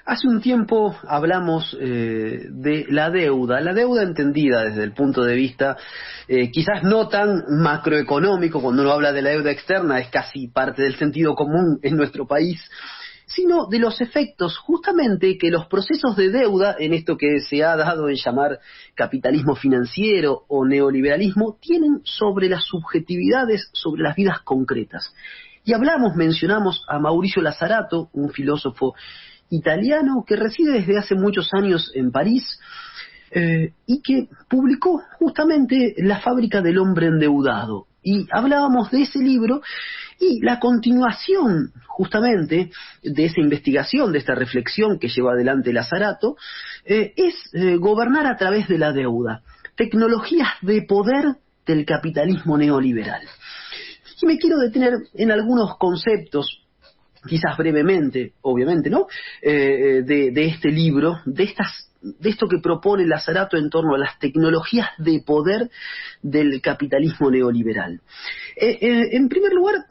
Hace un tiempo hablamos de la deuda entendida desde el punto de vista quizás no tan macroeconómico. Cuando uno habla de la deuda externa es casi parte del sentido común en nuestro país, sino de los efectos justamente que los procesos de deuda, en esto que se ha dado en llamar capitalismo financiero o neoliberalismo, tienen sobre las subjetividades, sobre las vidas concretas. Y mencionamos a Mauricio Lazarato, un filósofo italiano que reside desde hace muchos años en París y que publicó justamente La fábrica del hombre endeudado. Y hablábamos de ese libro y la continuación justamente de esa investigación, de esta reflexión que lleva adelante Lazarato, es gobernar a través de la deuda, tecnologías de poder del capitalismo neoliberal. Y me quiero detener en algunos conceptos, quizás brevemente, obviamente, ¿no? De este libro, de esto que propone Lazarato en torno a las tecnologías de poder del capitalismo neoliberal. En primer lugar,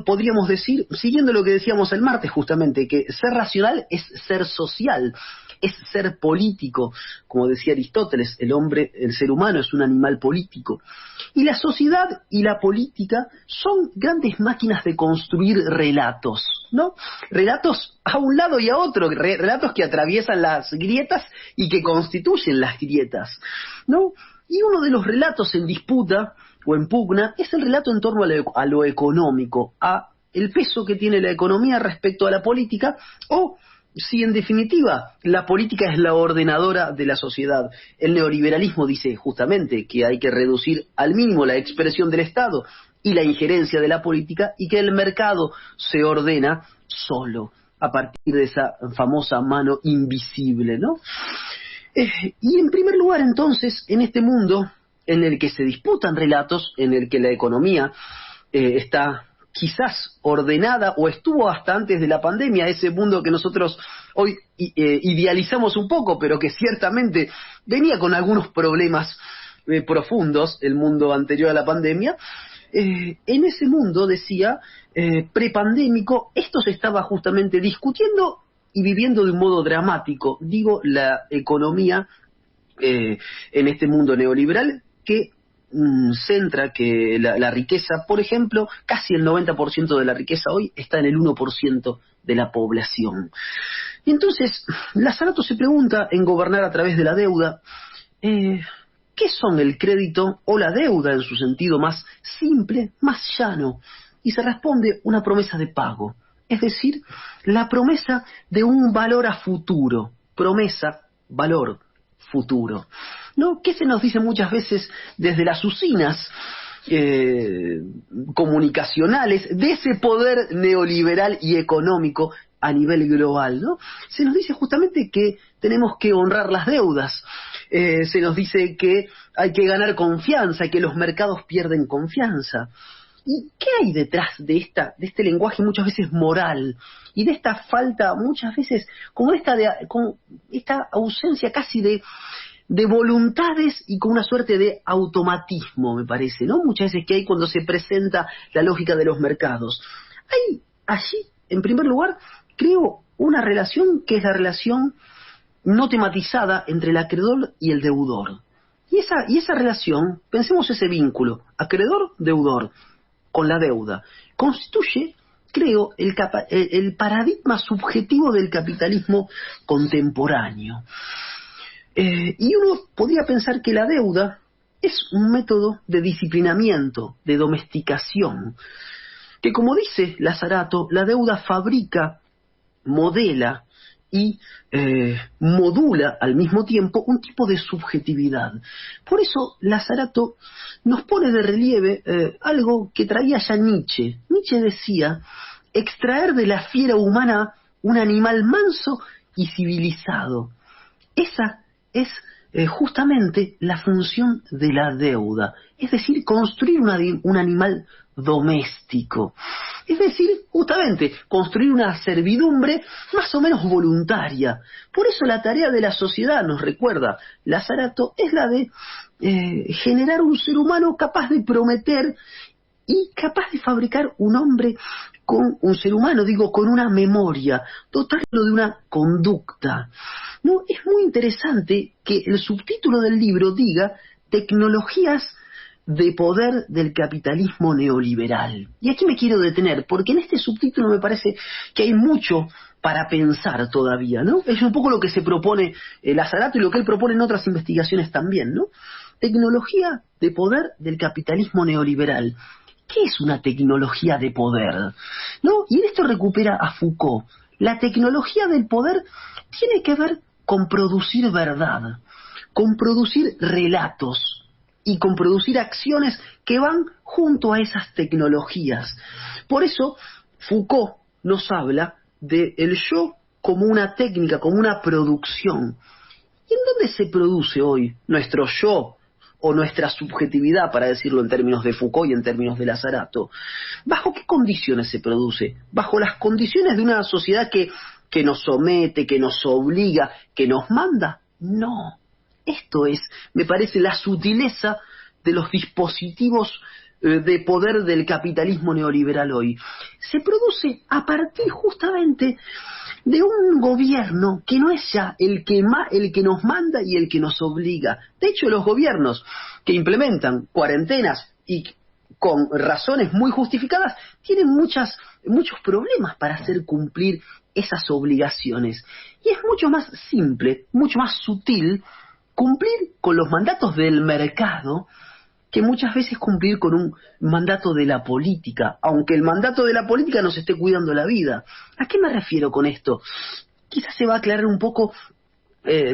podríamos decir, siguiendo lo que decíamos el martes justamente, que ser racional es ser social, es ser político. Como decía Aristóteles, el ser humano es un animal político. Y la sociedad y la política son grandes máquinas de construir relatos, ¿no? Relatos a un lado y a otro, relatos que atraviesan las grietas y que constituyen las grietas, ¿no? Y uno de los relatos en disputa o en pugna es el relato en torno a lo económico, a el peso que tiene la economía respecto a la política, o si en definitiva la política es la ordenadora de la sociedad. El neoliberalismo dice justamente que hay que reducir al mínimo la expresión del Estado y la injerencia de la política, y que el mercado se ordena solo a partir de esa famosa mano invisible, ¿no? Y en primer lugar, entonces, en este mundo en el que se disputan relatos, en el que la economía está quizás ordenada, o estuvo hasta antes de la pandemia, ese mundo que nosotros hoy idealizamos un poco, pero que ciertamente venía con algunos problemas profundos, el mundo anterior a la pandemia. En ese mundo, decía, prepandémico, esto se estaba justamente discutiendo y viviendo de un modo dramático, digo, la economía en este mundo neoliberal que centra que la riqueza, por ejemplo, casi el 90% de la riqueza hoy está en el 1% de la población. Y entonces, Lazarato se pregunta en Gobernar a través de la deuda, ¿qué son el crédito o la deuda en su sentido más simple, más llano? Y se responde: una promesa de pago, es decir, la promesa de un valor a futuro, promesa, valor, futuro, ¿no? ¿Qué se nos dice muchas veces desde las usinas comunicacionales de ese poder neoliberal y económico a nivel global, ¿no? Se nos dice justamente que tenemos que honrar las deudas, se nos dice que hay que ganar confianza, que los mercados pierden confianza. ¿Y qué hay detrás de este lenguaje muchas veces moral y de esta falta muchas veces con esta ausencia casi de voluntades y con una suerte de automatismo, me parece, ¿no? Muchas veces que hay cuando se presenta la lógica de los mercados. Hay allí, en primer lugar, creo una relación que es la relación no tematizada entre el acreedor y el deudor. Y esa relación, pensemos ese vínculo, acreedor-deudor, con la deuda, constituye, creo, el paradigma subjetivo del capitalismo contemporáneo. Y uno podría pensar que la deuda es un método de disciplinamiento, de domesticación, que, como dice Lazarato, la deuda fabrica, modela y modula al mismo tiempo un tipo de subjetividad. Por eso Lazarato nos pone de relieve algo que traía ya Nietzsche. Nietzsche decía: extraer de la fiera humana un animal manso y civilizado. Esa es justamente la función de la deuda, es decir, construir un animal doméstico, es decir, justamente construir una servidumbre más o menos voluntaria. Por eso la tarea de la sociedad, nos recuerda Lazarato, es la de generar un ser humano capaz de prometer y capaz de fabricar un hombre con un ser humano, digo, con una memoria, dotarlo de una conducta. ¿No? Es muy interesante que el subtítulo del libro diga tecnologías de poder del capitalismo neoliberal. Y aquí me quiero detener, porque en este subtítulo me parece que hay mucho para pensar todavía, ¿no? Es un poco lo que se propone Lazzarato y lo que él propone en otras investigaciones también, ¿no? Tecnología de poder del capitalismo neoliberal. ¿Qué es una tecnología de poder? ¿No? Y en esto recupera a Foucault. La tecnología del poder tiene que ver con producir verdad, con producir relatos y con producir acciones que van junto a esas tecnologías. Por eso Foucault nos habla del yo como una técnica, como una producción. ¿Y en dónde se produce hoy nuestro yo o nuestra subjetividad, para decirlo en términos de Foucault y en términos de Lazzarato? ¿Bajo qué condiciones se produce? ¿Bajo las condiciones de una sociedad que nos somete, que nos obliga, que nos manda? No. Esto es, me parece, la sutileza de los dispositivos de poder del capitalismo neoliberal hoy. Se produce a partir justamente de un gobierno que no es ya el que nos manda y el que nos obliga. De hecho, los gobiernos que implementan cuarentenas y con razones muy justificadas tienen muchos problemas para hacer cumplir esas obligaciones. Y es mucho más simple, mucho más sutil cumplir con los mandatos del mercado que muchas veces cumplir con un mandato de la política, aunque el mandato de la política nos esté cuidando la vida. ¿A qué me refiero con esto? Quizás se va a aclarar un poco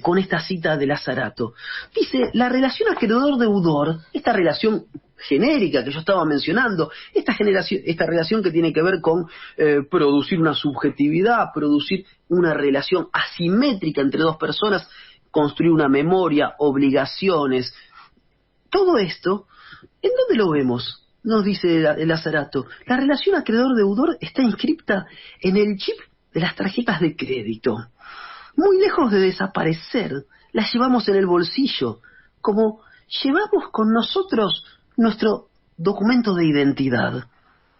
con esta cita de Lazzarato. Dice, la relación acreedor-deudor, esta relación genérica que yo estaba mencionando, esta relación que tiene que ver con producir una subjetividad, producir una relación asimétrica entre dos personas, construir una memoria, obligaciones. Todo esto, ¿en dónde lo vemos? Nos dice Lazzarato. La relación acreedor-deudor está inscripta en el chip de las tarjetas de crédito. Muy lejos de desaparecer, las llevamos en el bolsillo, como llevamos con nosotros nuestro documento de identidad.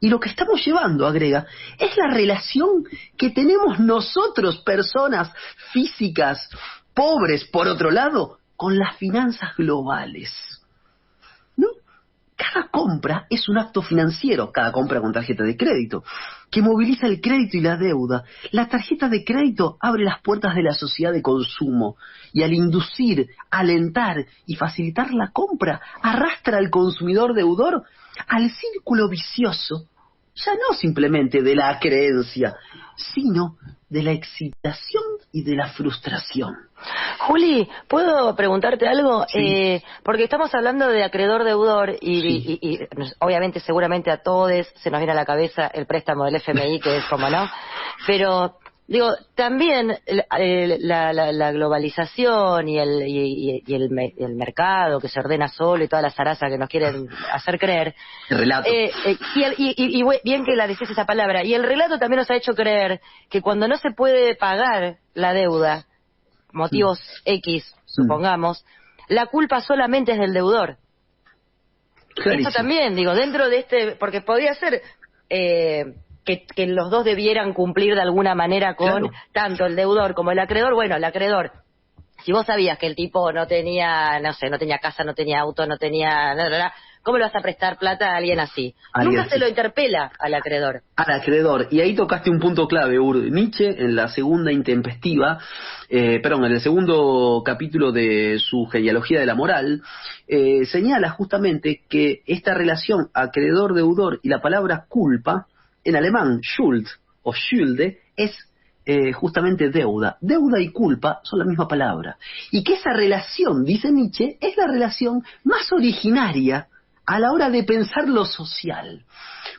Y lo que estamos llevando, agrega, es la relación que tenemos nosotros, personas físicas, pobres, por otro lado, con las finanzas globales. ¿No? Cada compra es un acto financiero, cada compra con tarjeta de crédito, que moviliza el crédito y la deuda. La tarjeta de crédito abre las puertas de la sociedad de consumo y al inducir, alentar y facilitar la compra, arrastra al consumidor deudor al círculo vicioso, ya no simplemente de la creencia, sino de la excitación y de la frustración. Juli, ¿puedo preguntarte algo? Sí. Porque estamos hablando de acreedor-deudor Sí. y obviamente seguramente a todos se nos viene a la cabeza el préstamo del FMI, que es como no, pero digo, también la globalización y el mercado que se ordena solo y toda la zaraza que nos quieren hacer creer. El relato. Y bien que la decís esa palabra. Y el relato también nos ha hecho creer que cuando no se puede pagar la deuda, motivos X, supongamos, la culpa solamente es del deudor. Clarísimo. Esto también, digo, dentro de porque podría ser que los dos debieran cumplir de alguna manera con tanto el deudor como el acreedor. Bueno, el acreedor, si vos sabías que el tipo no tenía, no sé, no tenía casa, no tenía auto, no tenía nada, ¿cómo le vas a prestar plata a alguien así? Nunca se lo interpela al acreedor. Al acreedor. Y ahí tocaste un punto clave, Nietzsche, en la segunda intempestiva, en el segundo capítulo de su genealogía de la moral, señala justamente que esta relación acreedor-deudor y la palabra culpa, en alemán, Schuld o Schulde, es justamente deuda. Deuda y culpa son la misma palabra. Y que esa relación, dice Nietzsche, es la relación más originaria a la hora de pensar lo social.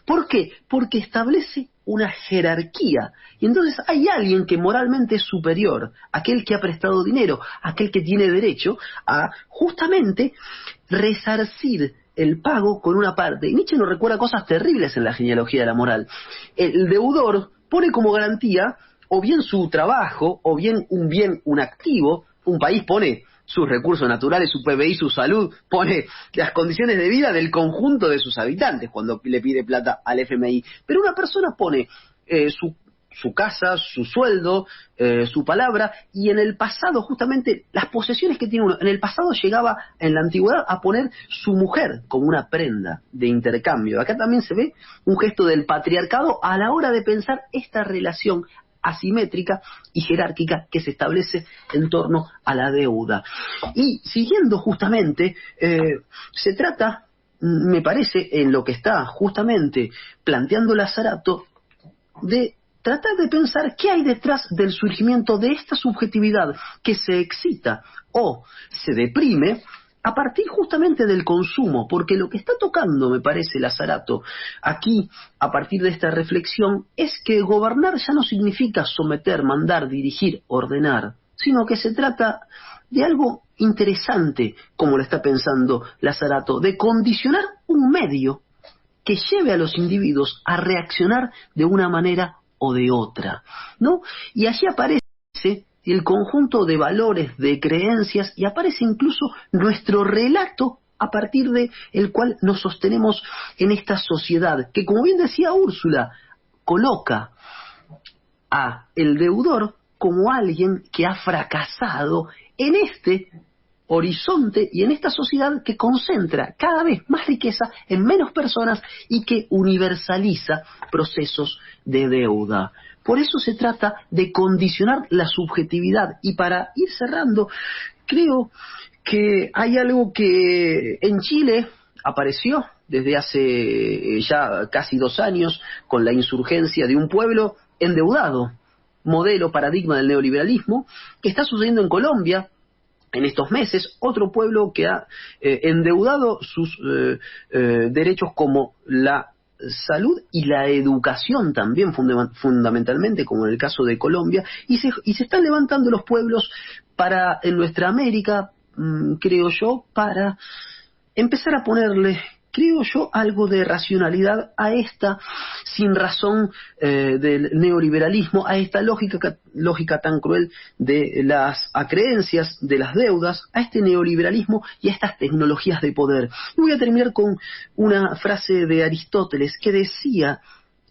¿Por qué? Porque establece una jerarquía. Y entonces hay alguien que moralmente es superior, aquel que ha prestado dinero, aquel que tiene derecho a justamente resarcir el pago con una parte. Y Nietzsche nos recuerda cosas terribles en la genealogía de la moral. El deudor pone como garantía o bien su trabajo, o bien un activo. Un país pone sus recursos naturales, su PBI, su salud, pone las condiciones de vida del conjunto de sus habitantes cuando le pide plata al FMI. Pero una persona pone su casa, su sueldo, su palabra, y en el pasado, justamente, las posesiones que tiene uno, en el pasado llegaba, en la antigüedad, a poner su mujer como una prenda de intercambio. Acá también se ve un gesto del patriarcado a la hora de pensar esta relación asimétrica y jerárquica que se establece en torno a la deuda. Y siguiendo justamente, se trata, me parece, en lo que está justamente planteando Lazzarato, de tratar de pensar qué hay detrás del surgimiento de esta subjetividad que se excita o se deprime a partir justamente del consumo, porque lo que está tocando, me parece, Lazzarato, aquí, a partir de esta reflexión, es que gobernar ya no significa someter, mandar, dirigir, ordenar, sino que se trata de algo interesante, como lo está pensando Lazzarato, de condicionar un medio que lleve a los individuos a reaccionar de una manera o de otra, ¿no? Y allí aparece el conjunto de valores, de creencias, y aparece incluso nuestro relato a partir de el cual nos sostenemos en esta sociedad, que, como bien decía Úrsula, coloca a el deudor como alguien que ha fracasado en este horizonte y en esta sociedad que concentra cada vez más riqueza en menos personas y que universaliza procesos de deuda. Por eso se trata de condicionar la subjetividad. Y para ir cerrando, creo que hay algo que en Chile apareció desde hace ya casi 2 años con la insurgencia de un pueblo endeudado, modelo, paradigma del neoliberalismo, que está sucediendo en Colombia en estos meses, otro pueblo que ha endeudado sus derechos como la salud y la educación también fundamentalmente, como en el caso de Colombia, y se están levantando los pueblos para, en nuestra América, creo yo, para empezar a ponerle, creo yo, algo de racionalidad a esta sin razón del neoliberalismo, a esta lógica tan cruel de las acreencias, de las deudas, a este neoliberalismo y a estas tecnologías de poder. Y voy a terminar con una frase de Aristóteles que decía: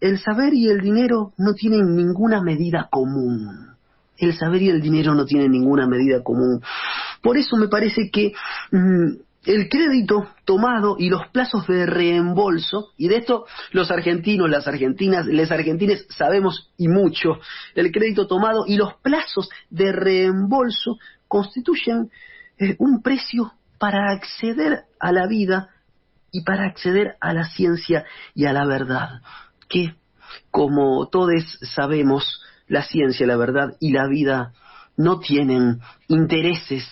el saber y el dinero no tienen ninguna medida común. El saber y el dinero no tienen ninguna medida común. Por eso me parece que el crédito tomado y los plazos de reembolso, y de esto los argentinos, las argentinas, les argentines sabemos y mucho, el crédito tomado y los plazos de reembolso constituyen un precio para acceder a la vida y para acceder a la ciencia y a la verdad, que, como todos sabemos, la ciencia, la verdad y la vida no tienen intereses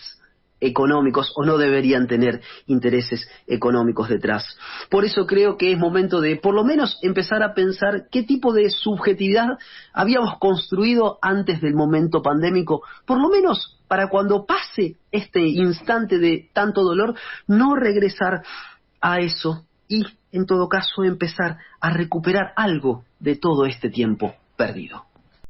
económicos, o no deberían tener intereses económicos detrás. Por eso creo que es momento de, por lo menos, empezar a pensar qué tipo de subjetividad habíamos construido antes del momento pandémico, por lo menos para cuando pase este instante de tanto dolor, no regresar a eso y, en todo caso, empezar a recuperar algo de todo este tiempo perdido.